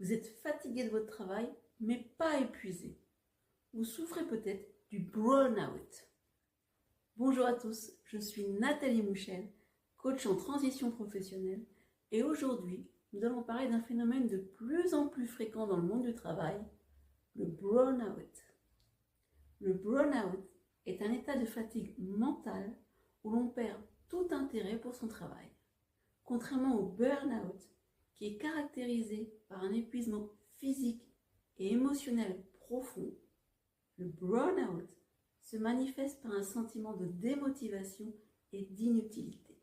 Vous êtes fatigué de votre travail, mais pas épuisé. Vous souffrez peut-être du burn-out. Bonjour à tous, je suis Nathalie Mouchel, coach en transition professionnelle, et aujourd'hui, nous allons parler d'un phénomène de plus en plus fréquent dans le monde du travail, le burn-out. Le burn-out est un état de fatigue mentale où l'on perd tout intérêt pour son travail. Contrairement au burn-out, qui est caractérisé par un épuisement physique et émotionnel profond, le burn-out se manifeste par un sentiment de démotivation et d'inutilité.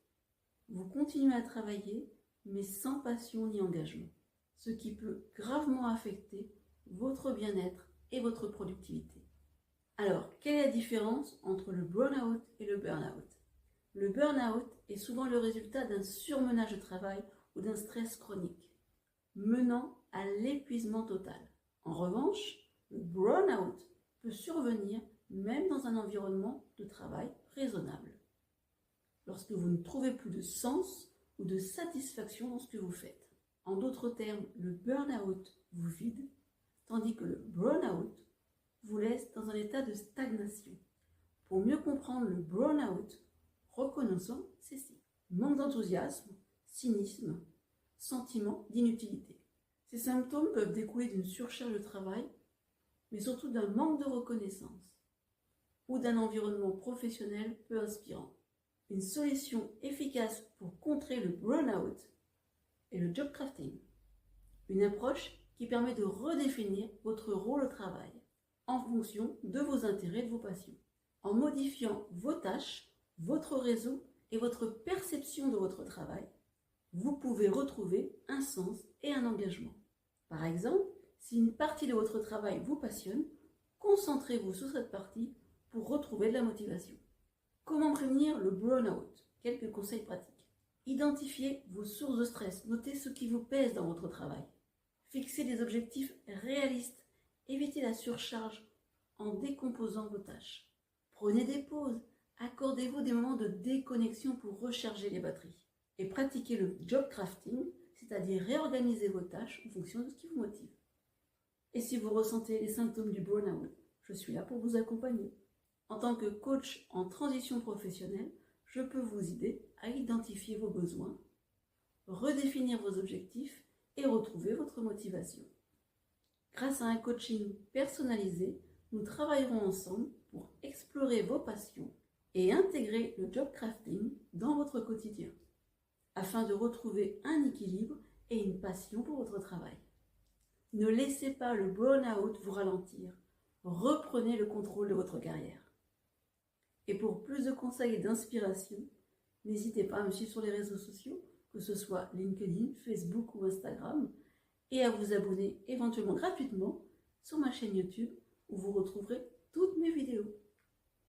Vous continuez à travailler, mais sans passion ni engagement, ce qui peut gravement affecter votre bien-être et votre productivité. Alors, quelle est la différence entre le burn-out et le burn-out ? Le burn-out est souvent le résultat d'un surmenage de travail ou d'un stress chronique, menant à l'épuisement total. En revanche, le burn-out peut survenir même dans un environnement de travail raisonnable, lorsque vous ne trouvez plus de sens ou de satisfaction dans ce que vous faites. En d'autres termes, le burn-out vous vide, tandis que le burn-out vous laisse dans un état de stagnation. Pour mieux comprendre le burn-out, reconnaissons ceci: manque d'enthousiasme, cynisme, sentiment d'inutilité. Ces symptômes peuvent découler d'une surcharge de travail, mais surtout d'un manque de reconnaissance ou d'un environnement professionnel peu inspirant. Une solution efficace pour contrer le burn-out est le job crafting, une approche qui permet de redéfinir votre rôle au travail en fonction de vos intérêts et de vos passions. En modifiant vos tâches, votre réseau et votre perception de votre travail, vous pouvez retrouver un sens et un engagement. Par exemple, si une partie de votre travail vous passionne, concentrez-vous sur cette partie pour retrouver de la motivation. Comment prévenir le burn-out ? Quelques conseils pratiques. Identifiez vos sources de stress, notez ce qui vous pèse dans votre travail. Fixez des objectifs réalistes, évitez la surcharge en décomposant vos tâches. Prenez des pauses, accordez-vous des moments de déconnexion pour recharger les batteries. Et pratiquez le job crafting, c'est-à-dire réorganiser vos tâches en fonction de ce qui vous motive. Et si vous ressentez les symptômes du burn-out, je suis là pour vous accompagner. En tant que coach en transition professionnelle, je peux vous aider à identifier vos besoins, redéfinir vos objectifs et retrouver votre motivation. Grâce à un coaching personnalisé, nous travaillerons ensemble pour explorer vos passions et intégrer le job crafting dans votre quotidien, afin de retrouver un équilibre et une passion pour votre travail. Ne laissez pas le burn-out vous ralentir. Reprenez le contrôle de votre carrière. Et pour plus de conseils et d'inspiration, n'hésitez pas à me suivre sur les réseaux sociaux, que ce soit LinkedIn, Facebook ou Instagram, et à vous abonner éventuellement gratuitement sur ma chaîne YouTube où vous retrouverez toutes mes vidéos.